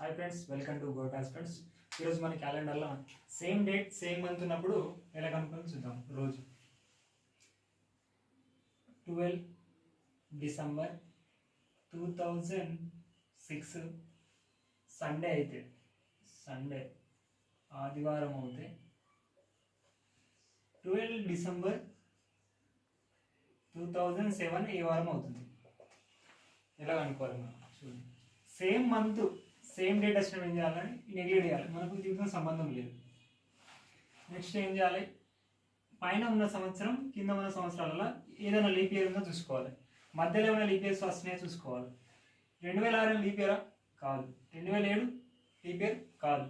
Hi friends, welcome to గోటాస్ friends. ఈరోజు మన క్యాలెండర్లో సేమ్ డేట్ సేమ్ మంత్ ఉన్నప్పుడు ఎలా కనుక్కొని చూద్దాం. రోజు 12 డిసెంబర్ 2006 సండే అయితే ఆదివారం అవుతే 12 డిసెంబర్ 2007 ఏ వారం అవుతుంది. ఎలా కనుక్కోవాలి మనం చూడండి. సేమ్ మంత్ సేమ్ డేట్ వచ్చినప్పుడు ఏం చేయాలని నెగ్లెక్ట్ చేయాలి, మనకు దీంతో సంబంధం లేదు. నెక్స్ట్ ఏం చేయాలి, పైన ఉన్న సంవత్సరం కింద ఉన్న సంవత్సరాలలో ఏదైనా లీప్ ఇయర్ ఉందో చూసుకోవాలి. మధ్యలో ఏమైనా లీప్ ఇయర్స్ వస్తున్నాయో చూసుకోవాలి. 2006 లీప్ ఇయరా? కాదు. 2007 లీప్ ఇయర్? కాదు.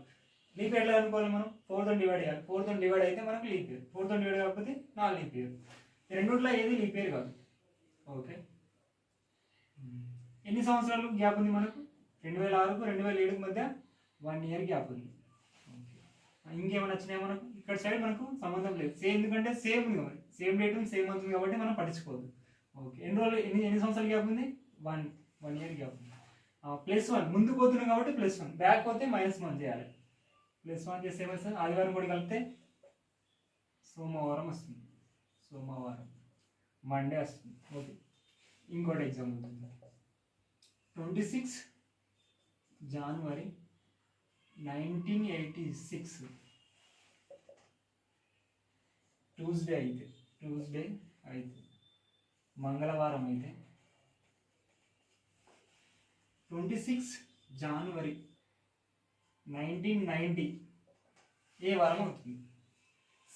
లీప్ ఇయర్లో అనుకోవాలి మనం 4తో డివైడ్ చేయాలి. 4తో డివైడ్ అయితే మనకు లీప్ ఇయర్, 4తో డివైడ్ కాకపోతే నా లీప్ ఇయర్. ఈ రెండుట్లో ఏది లీప్ ఇయర్ కాదు. ఓకే, ఎన్ని సంవత్సరాలు గ్యాప్ ఉంది మనకు? 2006కు 2007కు మధ్య 1 ఇయర్ గ్యాప్ ఉంది. ఇంకేమైనా వచ్చినాయి మనకు? ఇక్కడ సైడ్ మనకు సంబంధం లేదు. సేమ్, ఎందుకంటే సేమ్ ఉంది కాబట్టి, సేమ్ డేట్ ఉంది, సేమ్ మంత్ ఉంది కాబట్టి మనం పట్టించుకోవద్దు. ఓకే, ఎన్ని రోజులు ఎన్ని సంవత్సరాలు గ్యాప్ ఉంది? 1 ఇయర్ గ్యాప్ ఉంది. +1 ముందు పోతున్నాం కాబట్టి +1, బ్యాక్ పోతే -1 చేయాలి. +1 చేస్తే ఏమొస్తుంది? ఆదివారం కూడా కలిపితే సోమవారం వస్తుంది. సోమవారం మండే వస్తుంది. ఓకే, ఇంకోటి ఎగ్జాంపుల్ ఉంటుంది. 26 జనవరి 1986 ట్యూస్డే అయితే మంగళవారం అయితే 26 జనవరి 1990 ఏ వారం అవుతుంది?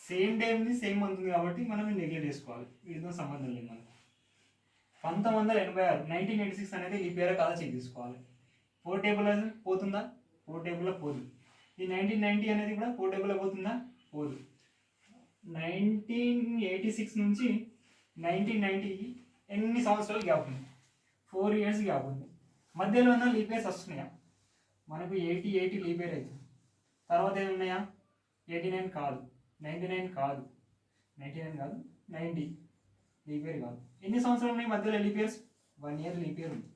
సేమ్ డే ఉంది, సేమ్ మంత్ ఉంది కాబట్టి మనం నెగ్లెక్ట్ చేసుకోవాలి, వీటితో సంబంధం లేదు మనకు. 1986 1986 అనేది లీప్ ఇయర్ కాదా చెక్ చేసుకోవాలి. 4 టేబుల్ పోతుందా? 4 టేబుల్లో పోదు. ఈ 1990 అనేది కూడా 4 టేబుల్లో పోతుందా? పోదు. 1986 నుంచి 1990కి ఎన్ని సంవత్సరాలు గ్యాప్ ఉంది? 4 ఇయర్స్ గ్యాప్ ఉంది. మధ్యలో ఉన్న లీప్ ఇయర్స్ వస్తున్నాయా? మనకు 80 లీప్ ఇయర్ అవుతుంది. తర్వాత ఏమున్నాయా? 89 కాదు, 99 కాదు, 90 లీప్ ఇయర్ కాదు. ఎన్ని సంవత్సరాలు ఉన్నాయి మధ్యలో leap years? 1 year leap year ఉంది.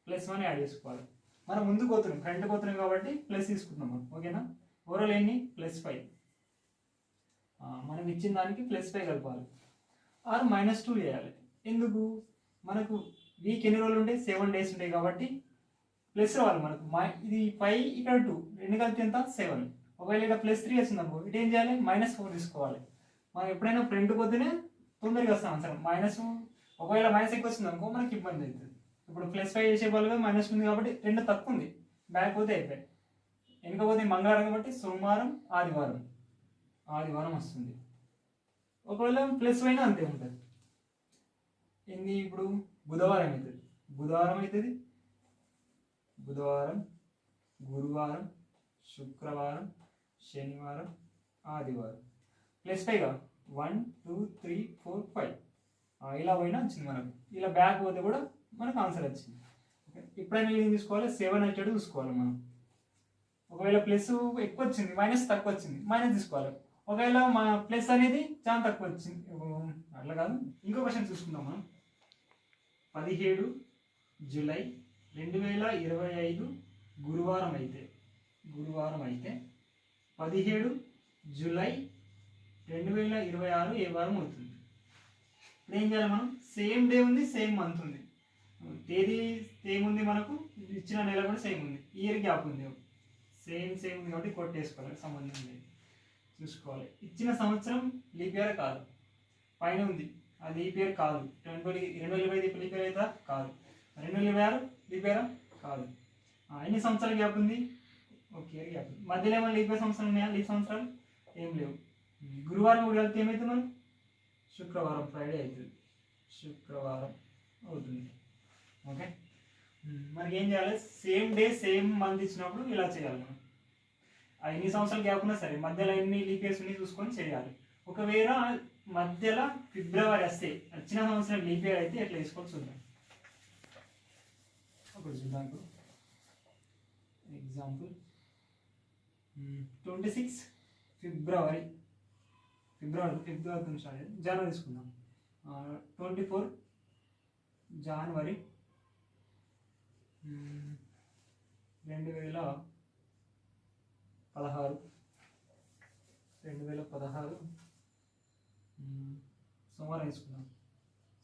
+1 యాడ్ చేసుకోవాలి. మనం ముందుకు పోతున్నాం, ఫ్రంట్ పోతున్నాం కాబట్టి ప్లస్ తీసుకుంటున్నాం మనం. ఓకేనా? ఓవరాల్ ఎన్ని? +5. మనం ఇచ్చిన దానికి +5 కలపాలి. ఆర్ -2 చేయాలి. ఎందుకు? మనకు వీక్ ఎన్ని రోజులు ఉంటాయి? 7 డేస్ ఉంటాయి కాబట్టి ప్లస్ రావాలి మనకు. ఇది 5, ఇక్కడ 2, రెండు కలిపి ఎంత? 7. ఒకవేళ ఇక్కడ +3 వచ్చింది అనుకో, ఇటు ఏం చేయాలి? -4 తీసుకోవాలి. మనం ఎప్పుడైనా ఫ్రంట్ పోతేనే తొందరగా వస్తాం ఆన్సర్. ఒకవేళ మైనస్ ఎక్కువ వచ్చింది అనుకో మనకి ఇబ్బంది అవుతుంది. ఇప్పుడు +5 చేసే వాళ్ళుగా -1 ఉంది కాబట్టి 2 తక్కువ ఉంది, బ్యాక్ పోతే అయిపోయాయి. వెనుక పోతే మంగళవారం కాబట్టి సోమవారం, ఆదివారం వస్తుంది. ఒకవేళ +5 అయినా అంతే ఉంటుంది. ఏంది ఇప్పుడు? బుధవారం అవుతుంది, బుధవారం, గురువారం, శుక్రవారం, శనివారం, ఆదివారం. +5గా 1 2 3 4 5 ఇలా పోయినా వచ్చింది మనకు. ఇలా బ్యాక్ పోతే కూడా మనకు ఆన్సర్ వచ్చింది. ఓకే, ఇప్పుడైనా ఏం తీసుకోవాలి? 7 వచ్చేటట్టు చూసుకోవాలి మనం. ఒకవేళ ప్లస్ ఎక్కువ వచ్చింది, మైనస్ తక్కువ వచ్చింది, మైనస్ తీసుకోవాలి. ఒకవేళ మా ప్లస్ అనేది చాలా తక్కువ వచ్చింది, అట్లా కాదు. ఇంకో క్వశ్చన్ చూసుకుందాం మనం. 17 జూలై 2025 గురువారం అయితే 17 జూలై 2026 ఏ వారం అవుతుంది? ఇప్పుడు ఏం చేయాలి మనం? సేమ్ డే ఉంది, సేమ్ మంత్ ఉంది, తేదీ సేమ్ ఉంది, మనకు ఇచ్చిన నెల కూడా సేమ్ ఉంది, ఇయర్ గ్యాప్ ఉంది, సేమ్ ఉంది కాబట్టి కొట్టేసుకోవాలి, సంబంధం లేదు, చూసుకోవాలి. ఇచ్చిన సంవత్సరం లీప్ ఇయర్ కాదు, పైన ఉంది అది లీప్ ఇయర్ కాదు. 2025 లీప్ ఇయర్ అయితే కాదు. 2026 లీప్ ఇయర్ కాదు. ఎన్ని సంవత్సరాలు గ్యాప్ ఉంది? 1 ఇయర్ గ్యాప్ ఉంది. మధ్యలో ఏమైనా లీప్ ఇయర్ సంవత్సరం ఉన్నాయా? లీప్ సంవత్సరాలు ఏం లేవు. గురువారం కూడా కలిపితే ఏమవుతుంది మనం? శుక్రవారం, ఫ్రైడే అవుతుంది, శుక్రవారం అవుతుంది. ఓకే, మనకి ఏం చేయాలి? సేమ్ డే సేమ్ మంత్ ఇచ్చినప్పుడు ఇలా చేయాలి మనం. ఎన్ని సంవత్సరాలు గ్యాప్ ఉన్నా సరే మధ్యలో ఎన్ని లీప్ ఇయర్స్ ఉన్నాయి చూసుకొని చేయాలి. ఒకవేళ మధ్యలో ఫిబ్రవరి వస్తే, వచ్చిన సంవత్సరం లీప్ ఇయర్ అయితే ఎట్లా వేసుకోవాలి చూద్దాం. ఒకటి చూద్దాం. ఇప్పుడు ఎగ్జాంపుల్ 26 ఫిబ్రవరి జనవరి తీసుకుందాం. 24 జనవరి 2025 2016 2016 సోమవారం వేసుకున్నాం.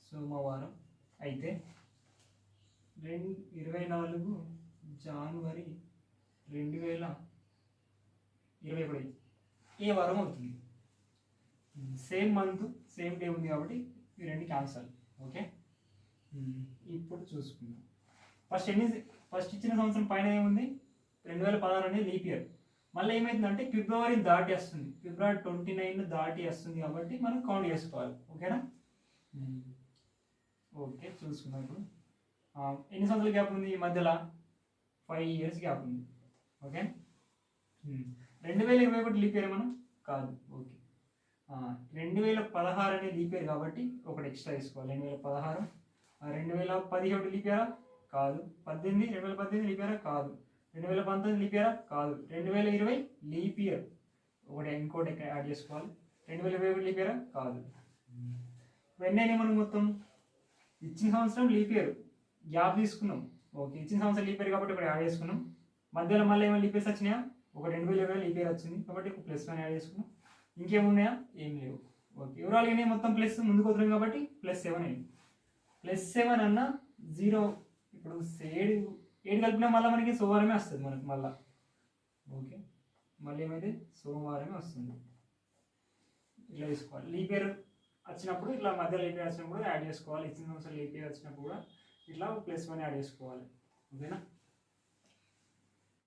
సోమవారం అయితే 24 జనవరి 2021 ఏ వారం అవుతుంది? సేమ్ మంత్ సేమ్ డే ఉంది కాబట్టి ఈ రెండు క్యాన్సల్. ఓకే, ఇప్పుడు చూసుకుందాం. ఫస్ట్ ఇచ్చిన సంవత్సరం పైన ఏముంది? 2016 అనేది లీప్ ఇయర్. మళ్ళీ ఏమైతుందంటే ఫిబ్రవరి దాటి వస్తుంది, ఫిబ్రవరి 29 దాటి వస్తుంది కాబట్టి మనం కౌంట్ చేసుకోవాలి. ఓకేనా? ఓకే, చూసుకుందాం. ఇప్పుడు ఎన్ని సంవత్సరాల గ్యాప్ ఉంది ఈ మధ్యలో? 5 years గ్యాప్ ఉంది. ఓకే, 2021 లీప్ ఇయర్ మనం కాదు. ఓకే, 2016 అనేది లీప్ ఇయర్ కాబట్టి ఒకటి ఎక్స్ట్రా తీసుకోవాలి. 2016. 2017 లీప్ ఇయరా? కాదు. 2018 లీప్ ఇయరా? కాదు. 2019 లీప్ ఇయరా? కాదు. 2020 లీప్ ఇయర్ ఇంకోటి యాడ్ చేసుకోవాలి. 2021 లీప్ ఇయరా? కాదు. వెన్నైనా మనం మొత్తం ఇచ్చిన సంవత్సరం లీప్ ఇయర్ గ్యాప్ తీసుకున్నాం. ఓకే, ఇచ్చిన సంవత్సరం లీప్ ఇయర్ కాబట్టి ఇప్పుడు యాడ్ చేసుకున్నాం. మధ్యలో మళ్ళీ ఏమైనా లీప్ ఇయర్స్ వచ్చినాయా? ఒక 2020 లీప్ ఇయర్ వచ్చింది కాబట్టి +1 యాడ్ చేసుకున్నాం. ఇంకేమున్నాయా? ఏం లేవు. ఓకే, ఓవరాల్ అయినాయి మొత్తం ప్లస్ ముందుకు వస్తున్నాం కాబట్టి +7 అయింది. +7 అన్న 0. ఇప్పుడు 7 కలిపినా మళ్ళీ మనకి సోమవారమే వస్తుంది మనకి మళ్ళీ. ఓకే, మళ్ళీ ఏమైతే సోమవారమే వస్తుంది. ఇట్లా తీసుకోవాలి. లీప్ ఇయర్ వచ్చినప్పుడు ఇట్లా మధ్యలో లీప్ ఇయర్ వచ్చినప్పుడు యాడ్ చేసుకోవాలి. ఇచ్చిన సంవత్సరం లీప్ ఇయర్ వచ్చినప్పుడు కూడా ఇట్లా +1 యాడ్ చేసుకోవాలి. ఓకేనా?